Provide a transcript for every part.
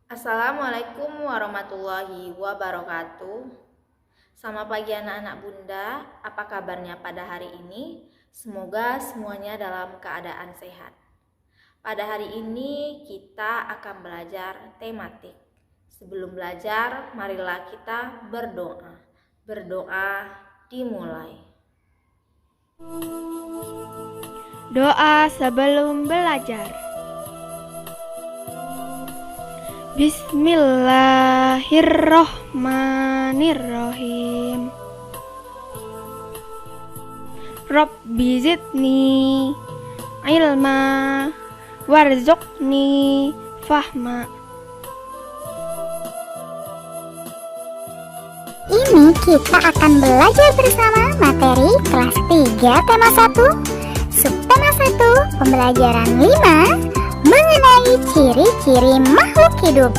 Assalamualaikum warahmatullahi wabarakatuh. Selamat pagi anak-anak bunda, apa kabarnya pada hari ini? Semoga semuanya dalam keadaan sehat. Pada hari ini kita akan belajar tematik. Sebelum belajar, marilah kita berdoa. Berdoa dimulai. Doa sebelum belajar. Bismillahirrohmanirrohim. Rabbi zidni ilma warzuqni fahma. Ini kita akan belajar bersama materi kelas 3 tema 1, subtema 1, pembelajaran 5 mengenai ciri-ciri makhluk hidup.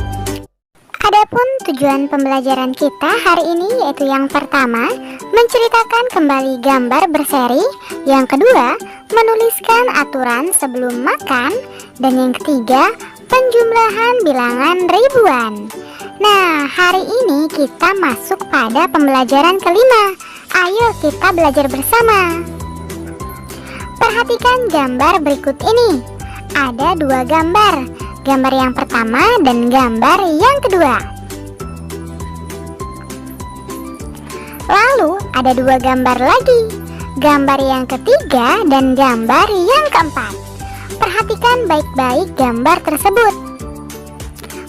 Adapun tujuan pembelajaran kita hari ini yaitu yang pertama, menceritakan kembali gambar berseri, yang kedua, menuliskan aturan sebelum makan, dan yang ketiga, penjumlahan bilangan ribuan. Nah, hari ini kita masuk pada pembelajaran kelima. Ayo kita belajar bersama. Perhatikan gambar berikut ini. Ada dua gambar. Gambar yang pertama dan gambar yang kedua. Lalu ada dua gambar lagi. Gambar yang ketiga dan gambar yang keempat. Perhatikan baik-baik gambar tersebut.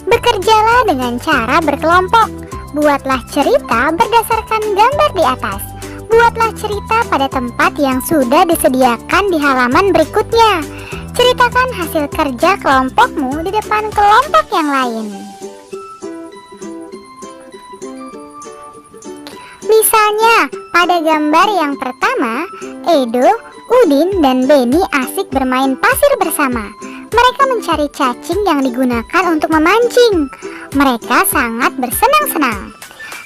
Bekerjalah dengan cara berkelompok. Buatlah cerita berdasarkan gambar di atas. Buatlah cerita pada tempat yang sudah disediakan di halaman berikutnya. Ceritakan hasil kerja kelompokmu di depan kelompok yang lain. Misalnya, pada gambar yang pertama, Edo, Udin, dan Beni asik bermain pasir bersama. Mereka mencari cacing yang digunakan untuk memancing. Mereka sangat bersenang-senang.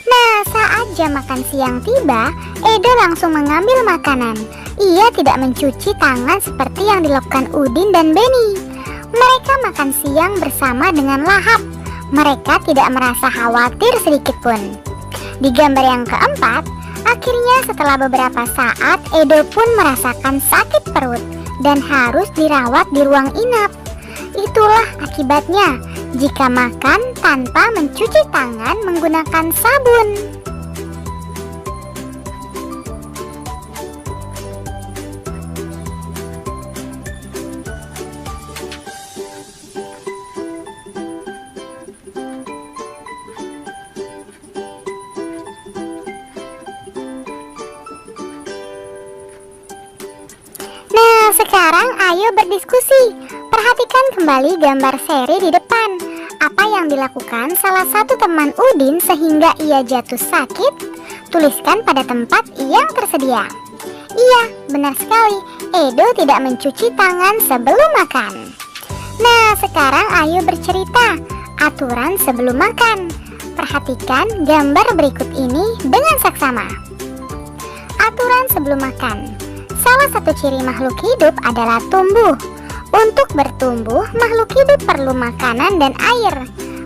Nah, saat jam makan siang tiba, Edo langsung mengambil makanan. Ia tidak mencuci tangan seperti yang dilakukan Udin dan Beni. Mereka makan siang bersama dengan lahap. Mereka tidak merasa khawatir sedikit pun. Di gambar yang keempat, akhirnya setelah beberapa saat, Edo pun merasakan sakit perut dan harus dirawat di ruang inap. Itulah akibatnya jika makan tanpa mencuci tangan menggunakan sabun. Nah, sekarang ayo berdiskusi. Perhatikan kembali gambar seri di depan. Apa yang dilakukan salah satu teman Udin sehingga ia jatuh sakit? Tuliskan pada tempat yang tersedia. Iya, benar sekali. Edo tidak mencuci tangan sebelum makan. Nah, sekarang ayo bercerita. Aturan sebelum makan. Perhatikan gambar berikut ini dengan saksama. Aturan sebelum makan. Salah satu ciri makhluk hidup adalah tumbuh. Untuk bertumbuh, makhluk hidup perlu makanan dan air.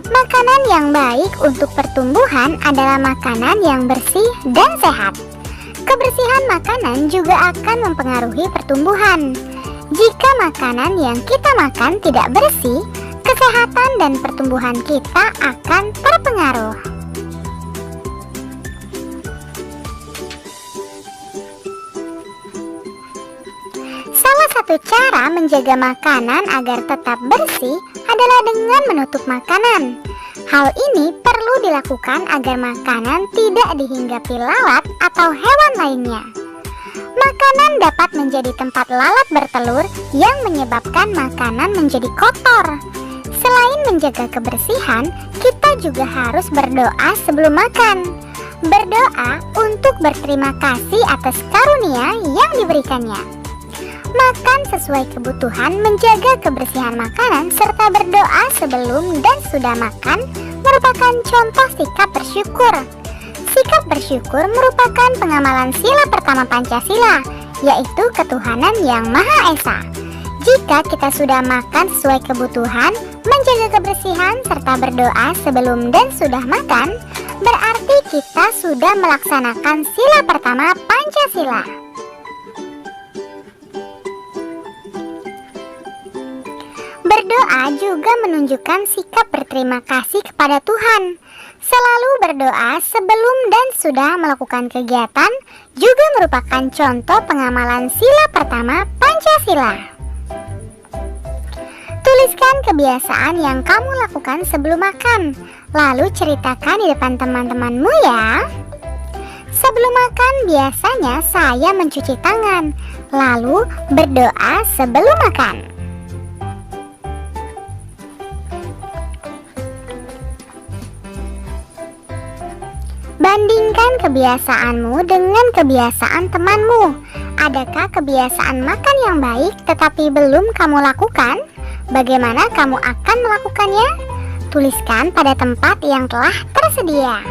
Makanan yang baik untuk pertumbuhan adalah makanan yang bersih dan sehat. Kebersihan makanan juga akan mempengaruhi pertumbuhan. Jika makanan yang kita makan tidak bersih, kesehatan dan pertumbuhan kita akan terpengaruh. Salah satu cara menjaga makanan agar tetap bersih adalah dengan menutup makanan. Hal ini perlu dilakukan agar makanan tidak dihinggapi lalat atau hewan lainnya. Makanan dapat menjadi tempat lalat bertelur yang menyebabkan makanan menjadi kotor. Selain menjaga kebersihan, kita juga harus berdoa sebelum makan. Berdoa untuk berterima kasih atas karunia yang diberikannya. Makan sesuai kebutuhan, menjaga kebersihan makanan, serta berdoa sebelum dan sudah makan merupakan contoh sikap bersyukur. Sikap bersyukur merupakan pengamalan sila pertama Pancasila, yaitu ketuhanan yang Maha Esa. Jika kita sudah makan sesuai kebutuhan, menjaga kebersihan, serta berdoa sebelum dan sudah makan, berarti kita sudah melaksanakan sila pertama Pancasila. Berdoa juga menunjukkan sikap berterima kasih kepada Tuhan. Selalu berdoa sebelum dan sudah melakukan kegiatan juga merupakan contoh pengamalan sila pertama Pancasila. Tuliskan kebiasaan yang kamu lakukan sebelum makan, lalu ceritakan di depan teman-temanmu ya. Sebelum makan biasanya saya mencuci tangan, lalu berdoa sebelum makan. Bandingkan kebiasaanmu dengan kebiasaan temanmu. Adakah kebiasaan makan yang baik tetapi belum kamu lakukan? Bagaimana kamu akan melakukannya? Tuliskan pada tempat yang telah tersedia.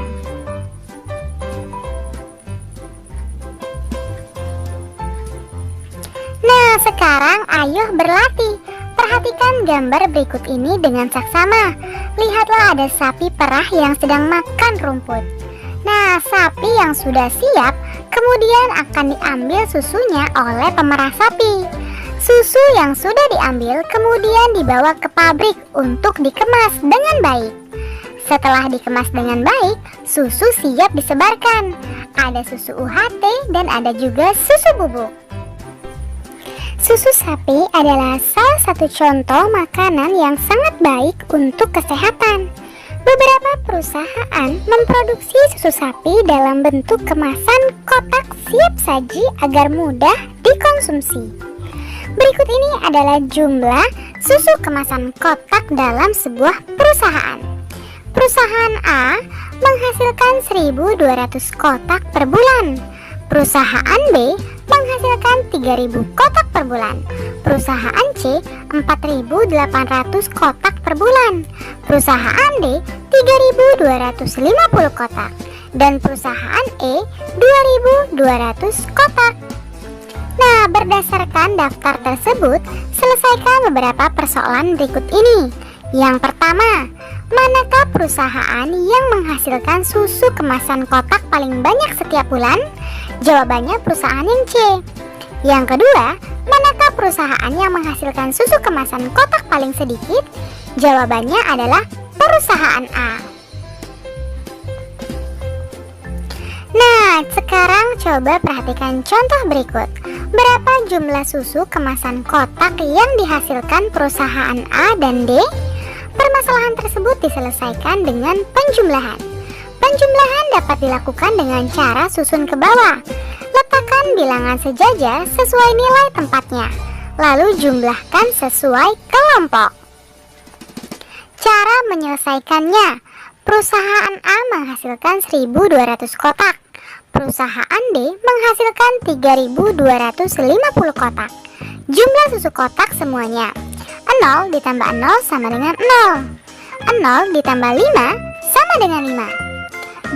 Nah, sekarang ayo berlatih. Perhatikan gambar berikut ini dengan saksama. Lihatlah ada sapi perah yang sedang makan rumput. Nah, sapi yang sudah siap kemudian akan diambil susunya oleh pemerah sapi. Susu yang sudah diambil kemudian dibawa ke pabrik untuk dikemas dengan baik. Setelah dikemas dengan baik, susu siap disebarkan. Ada susu UHT dan ada juga susu bubuk. Susu sapi adalah salah satu contoh makanan yang sangat baik untuk kesehatan. Beberapa perusahaan memproduksi susu sapi dalam bentuk kemasan kotak siap saji agar mudah dikonsumsi. Berikut ini adalah jumlah susu kemasan kotak dalam sebuah perusahaan. Perusahaan A menghasilkan 1.200 kotak per bulan. Perusahaan B menghasilkan 3.000 kotak per bulan. Perusahaan C 4.800 kotak per bulan. Perusahaan D 3.250 kotak. Dan perusahaan E 2.200 kotak. Nah, berdasarkan daftar tersebut, selesaikan beberapa persoalan berikut ini. Yang pertama, manakah perusahaan yang menghasilkan susu kemasan kotak paling banyak setiap bulan? Jawabannya perusahaan yang C. Yang kedua, manakah perusahaan yang menghasilkan susu kemasan kotak paling sedikit? Jawabannya adalah perusahaan A. Nah, sekarang coba perhatikan contoh berikut. Berapa jumlah susu kemasan kotak yang dihasilkan perusahaan A dan D? Permasalahan tersebut diselesaikan dengan penjumlahan. Penjumlahan dapat dilakukan dengan cara susun ke bawah. Letakkan bilangan sejajar sesuai nilai tempatnya, lalu jumlahkan sesuai kelompok. Cara menyelesaikannya, perusahaan A menghasilkan 1.200 kotak. Perusahaan D menghasilkan 3.250 kotak. Jumlah susu kotak semuanya. 0 ditambah 0 sama dengan 0. 0 ditambah 5 sama dengan 5.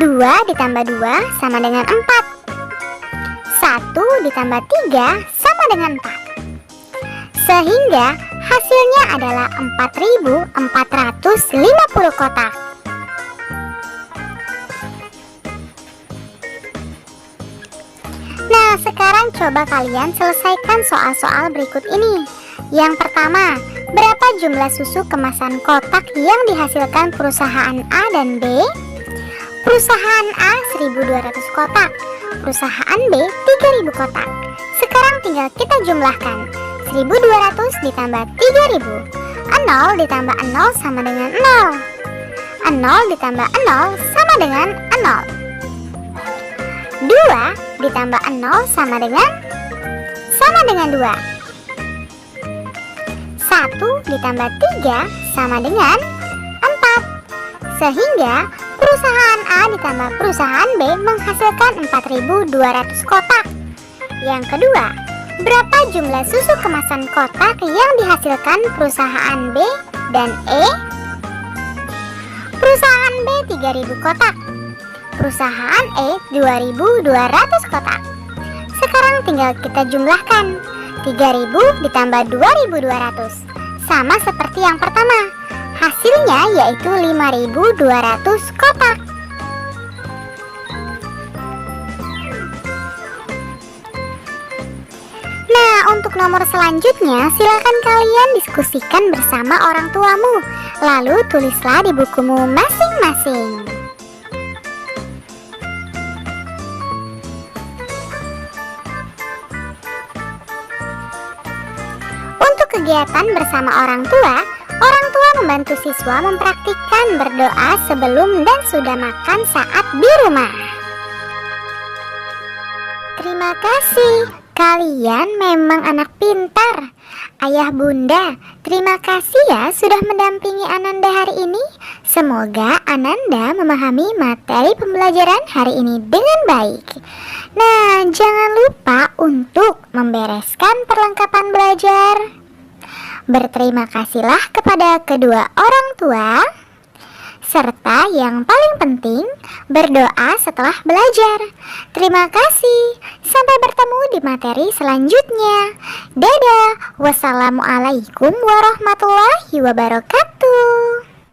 2 ditambah 2 sama dengan 4. 1 ditambah 3 sama dengan 4. Sehingga hasilnya adalah 4.450 kotak. Nah, sekarang coba kalian selesaikan soal-soal berikut ini. Yang pertama, berapa jumlah susu kemasan kotak yang dihasilkan perusahaan A dan B? Perusahaan A 1.200 kotak, perusahaan B 3.000 kotak. Sekarang tinggal kita jumlahkan. 1.200 ditambah 3.000. 0 ditambah 0 sama dengan 0. 0 ditambah 0 sama dengan 0. 2 ditambah 0 sama dengan 2. 1 ditambah 3 sama dengan 4. Sehingga perusahaan A ditambah perusahaan B menghasilkan 4.200 kotak. Yang kedua, berapa jumlah susu kemasan kotak yang dihasilkan perusahaan B dan E? Perusahaan B 3.000 kotak, perusahaan E 2.200 kotak. Sekarang tinggal kita jumlahkan. 3.000 ditambah 2.200 sama seperti yang pertama. Hasilnya yaitu 5.200 kotak. Nah, untuk nomor selanjutnya, silakan kalian diskusikan bersama orang tuamu. Lalu tulislah di bukumu masing-masing. Untuk kegiatan bersama orang tua membantu siswa mempraktikkan berdoa sebelum dan sudah makan saat di rumah. Terima kasih, kalian memang anak pintar. Ayah bunda, terima kasih ya sudah mendampingi Ananda hari ini. Semoga Ananda memahami materi pembelajaran hari ini dengan baik. Nah, jangan lupa untuk membereskan perlengkapan belajar. Berterima kasihlah kepada kedua orang tua, serta yang paling penting, berdoa setelah belajar. Terima kasih. Sampai bertemu di materi selanjutnya. Dadah. Wassalamualaikum warahmatullahi wabarakatuh.